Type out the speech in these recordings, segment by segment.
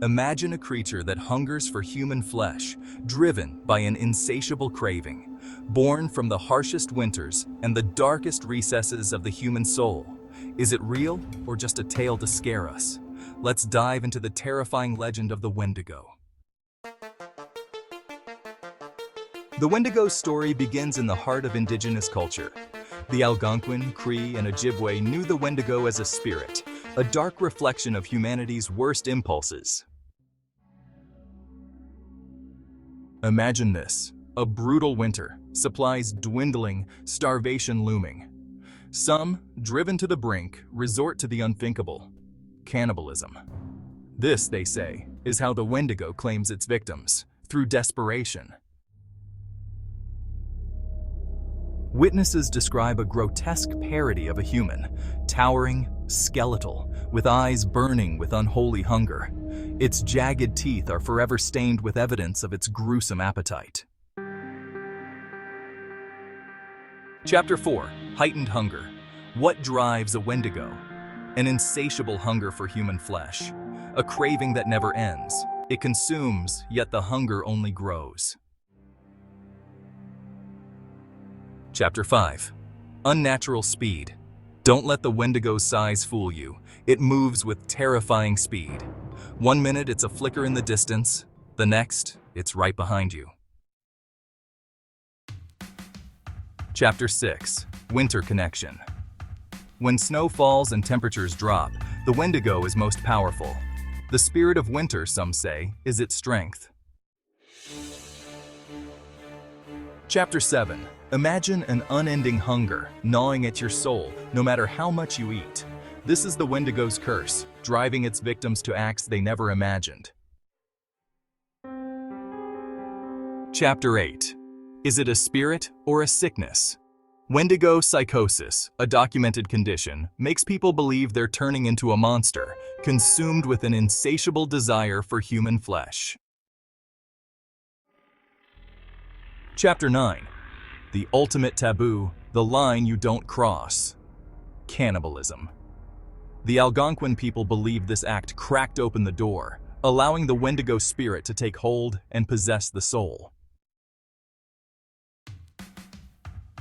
Imagine a creature that hungers for human flesh, driven by an insatiable craving, born from the harshest winters and the darkest recesses of the human soul. Is it real or just a tale to scare us? Let's dive into the terrifying legend of the Wendigo. The Wendigo story begins in the heart of indigenous culture. The Algonquin, Cree, and Ojibwe knew the Wendigo as a spirit, a dark reflection of humanity's worst impulses. Imagine this: a brutal winter, supplies dwindling, starvation looming. Some, driven to the brink, resort to the unthinkable: cannibalism. This, they say, is how the Wendigo claims its victims, through desperation. Witnesses describe a grotesque parody of a human, towering, skeletal, with eyes burning with unholy hunger. Its jagged teeth are forever stained with evidence of its gruesome appetite. Chapter 4. Heightened Hunger. What drives a Wendigo? An insatiable hunger for human flesh. A craving that never ends. It consumes, yet the hunger only grows. Chapter 5. Unnatural Speed. Don't let the Wendigo's size fool you. It moves with terrifying speed. 1 minute it's a flicker in the distance, the next it's right behind you. Chapter 6. Winter Connection. When snow falls and temperatures drop, the Wendigo is most powerful. The spirit of winter, some say, is its strength. Chapter 7. Imagine an unending hunger, gnawing at your soul, no matter how much you eat. This is the Wendigo's curse, driving its victims to acts they never imagined. Chapter 8. Is it a spirit or a sickness? Wendigo psychosis, a documented condition, makes people believe they're turning into a monster, consumed with an insatiable desire for human flesh. Chapter 9. The ultimate taboo, the line you don't cross. Cannibalism. The Algonquin people believed this act cracked open the door, allowing the Wendigo spirit to take hold and possess the soul.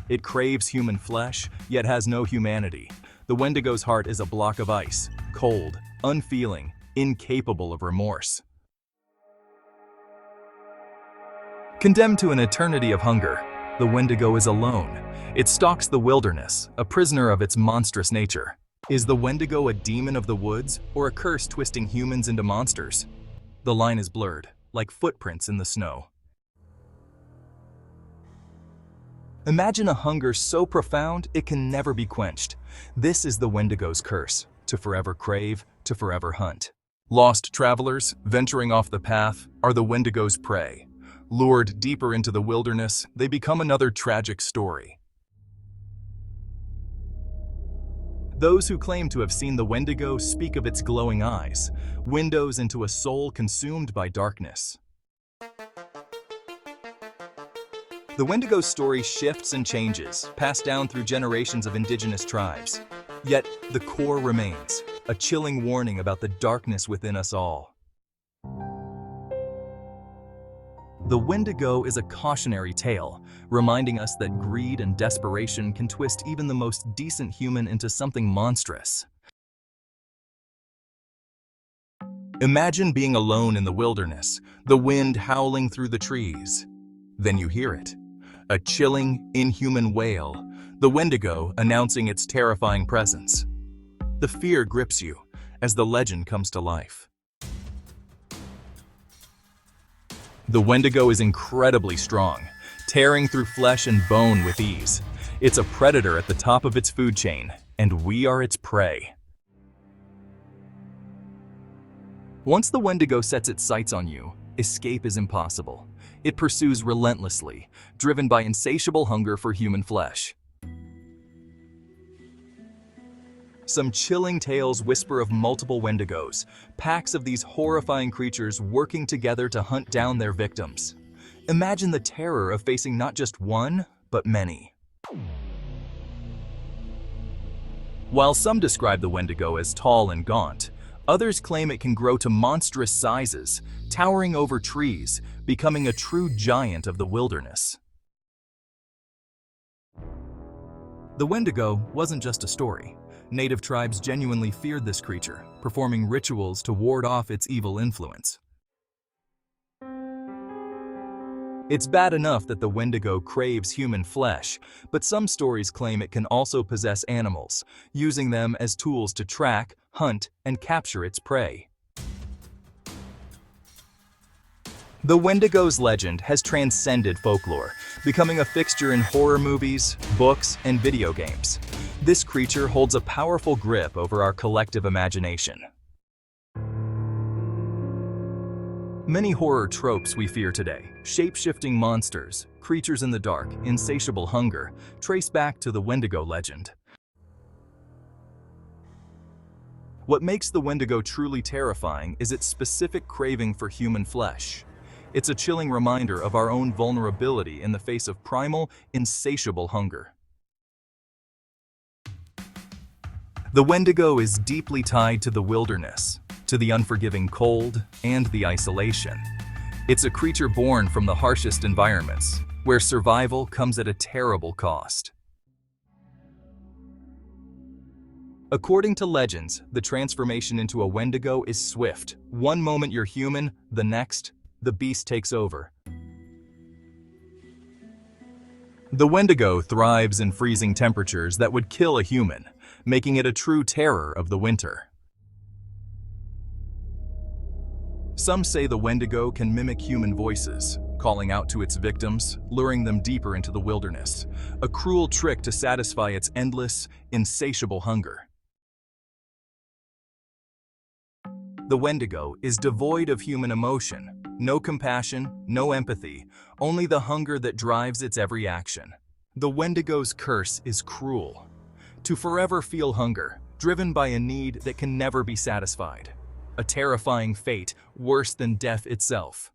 It craves human flesh, yet has no humanity. The Wendigo's heart is a block of ice, cold, unfeeling, incapable of remorse. Condemned to an eternity of hunger, the Wendigo is alone. It stalks the wilderness, a prisoner of its monstrous nature. Is the Wendigo a demon of the woods or a curse twisting humans into monsters? The line is blurred, like footprints in the snow. Imagine a hunger so profound it can never be quenched. This is the Wendigo's curse: to forever crave, to forever hunt. Lost travelers, venturing off the path, are the Wendigo's prey. Lured deeper into the wilderness, they become another tragic story. Those who claim to have seen the Wendigo speak of its glowing eyes, windows into a soul consumed by darkness. The Wendigo's story shifts and changes, passed down through generations of indigenous tribes. Yet, the core remains, a chilling warning about the darkness within us all. The Wendigo is a cautionary tale, reminding us that greed and desperation can twist even the most decent human into something monstrous. Imagine being alone in the wilderness, the wind howling through the trees. Then you hear it, a chilling, inhuman wail, the Wendigo announcing its terrifying presence. The fear grips you as the legend comes to life. The Wendigo is incredibly strong, tearing through flesh and bone with ease. It's a predator at the top of its food chain, and we are its prey. Once the Wendigo sets its sights on you, escape is impossible. It pursues relentlessly, driven by insatiable hunger for human flesh. Some chilling tales whisper of multiple Wendigos, packs of these horrifying creatures working together to hunt down their victims. Imagine the terror of facing not just one, but many. While some describe the Wendigo as tall and gaunt, Others claim it can grow to monstrous sizes, towering over trees, becoming a true giant of the wilderness. The Wendigo wasn't just a story. Native tribes genuinely feared this creature, performing rituals to ward off its evil influence. It's bad enough that the Wendigo craves human flesh, but some stories claim it can also possess animals, using them as tools to track, hunt, and capture its prey. The Wendigo's legend has transcended folklore, becoming a fixture in horror movies, books, and video games. This creature holds a powerful grip over our collective imagination. Many horror tropes we fear today, shape-shifting monsters, creatures in the dark, insatiable hunger, trace back to the Wendigo legend. What makes the Wendigo truly terrifying is its specific craving for human flesh. It's a chilling reminder of our own vulnerability in the face of primal, insatiable hunger. The Wendigo is deeply tied to the wilderness, to the unforgiving cold, and the isolation. It's a creature born from the harshest environments, where survival comes at a terrible cost. According to legends, the transformation into a Wendigo is swift. One moment you're human, the next, the beast takes over. The Wendigo thrives in freezing temperatures that would kill a human, making it a true terror of the winter. Some say the Wendigo can mimic human voices, calling out to its victims, luring them deeper into the wilderness, a cruel trick to satisfy its endless, insatiable hunger. The Wendigo is devoid of human emotion, no compassion, no empathy, only the hunger that drives its every action. The Wendigo's curse is cruel. To forever feel hunger, driven by a need that can never be satisfied. A terrifying fate, worse than death itself.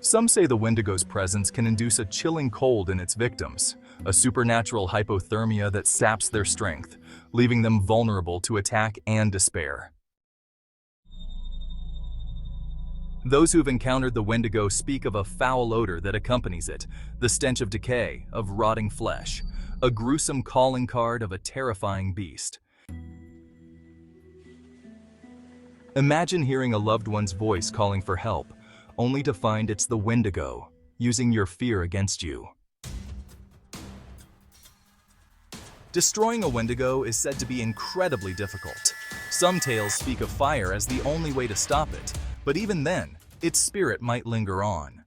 Some say the Wendigo's presence can induce a chilling cold in its victims, a supernatural hypothermia that saps their strength, leaving them vulnerable to attack and despair. Those who've encountered the Wendigo speak of a foul odor that accompanies it, the stench of decay, of rotting flesh, a gruesome calling card of a terrifying beast. Imagine hearing a loved one's voice calling for help, only to find it's the Wendigo, using your fear against you. Destroying a Wendigo is said to be incredibly difficult. Some tales speak of fire as the only way to stop it, but even then, its spirit might linger on.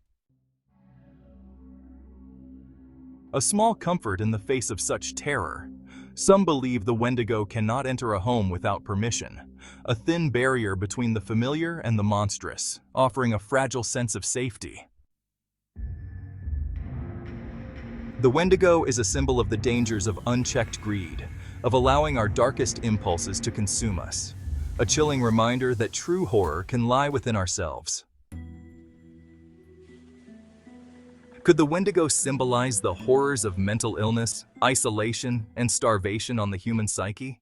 A small comfort in the face of such terror. Some believe the Wendigo cannot enter a home without permission, a thin barrier between the familiar and the monstrous, offering a fragile sense of safety. The Wendigo is a symbol of the dangers of unchecked greed, of allowing our darkest impulses to consume us. A chilling reminder that true horror can lie within ourselves. Could the Wendigo symbolize the horrors of mental illness, isolation, and starvation on the human psyche?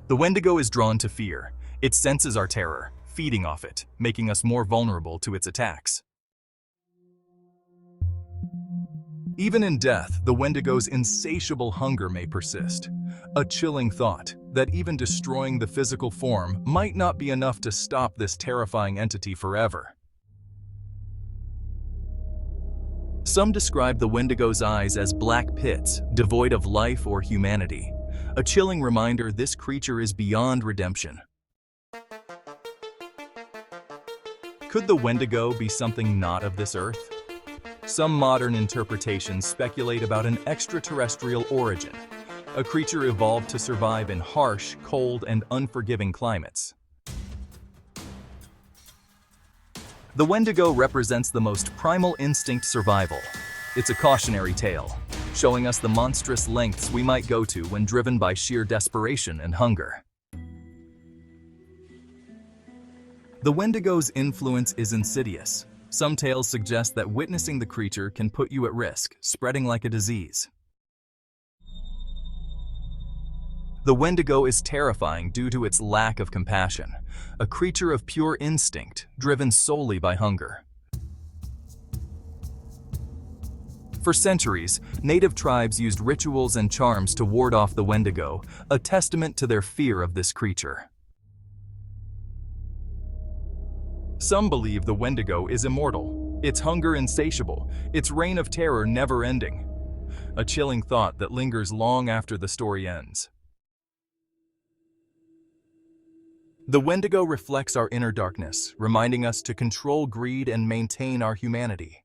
The Wendigo is drawn to fear. It senses our terror, feeding off it, making us more vulnerable to its attacks. Even in death, the Wendigo's insatiable hunger may persist. A chilling thought that even destroying the physical form might not be enough to stop this terrifying entity forever. Some describe the Wendigo's eyes as black pits, devoid of life or humanity. A chilling reminder this creature is beyond redemption. Could the Wendigo be something not of this earth? Some modern interpretations speculate about an extraterrestrial origin, a creature evolved to survive in harsh, cold, and unforgiving climates. The Wendigo represents the most primal instinct survival. It's a cautionary tale, showing us the monstrous lengths we might go to when driven by sheer desperation and hunger. The Wendigo's influence is insidious. Some tales suggest that witnessing the creature can put you at risk, spreading like a disease. The Wendigo is terrifying due to its lack of compassion, a creature of pure instinct, driven solely by hunger. For centuries, native tribes used rituals and charms to ward off the Wendigo, a testament to their fear of this creature. Some believe the Wendigo is immortal, its hunger insatiable, its reign of terror never-ending. A chilling thought that lingers long after the story ends. The Wendigo reflects our inner darkness, reminding us to control greed and maintain our humanity.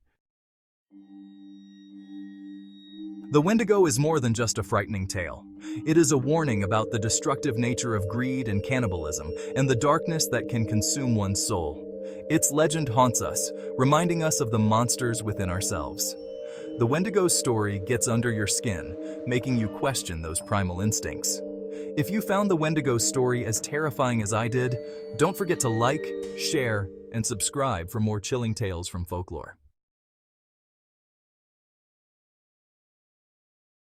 The Wendigo is more than just a frightening tale. It is a warning about the destructive nature of greed and cannibalism, and the darkness that can consume one's soul. Its legend haunts us, reminding us of the monsters within ourselves. The Wendigo's story gets under your skin, making you question those primal instincts. If you found the Wendigo's story as terrifying as I did, don't forget to like, share, and subscribe for more chilling tales from folklore.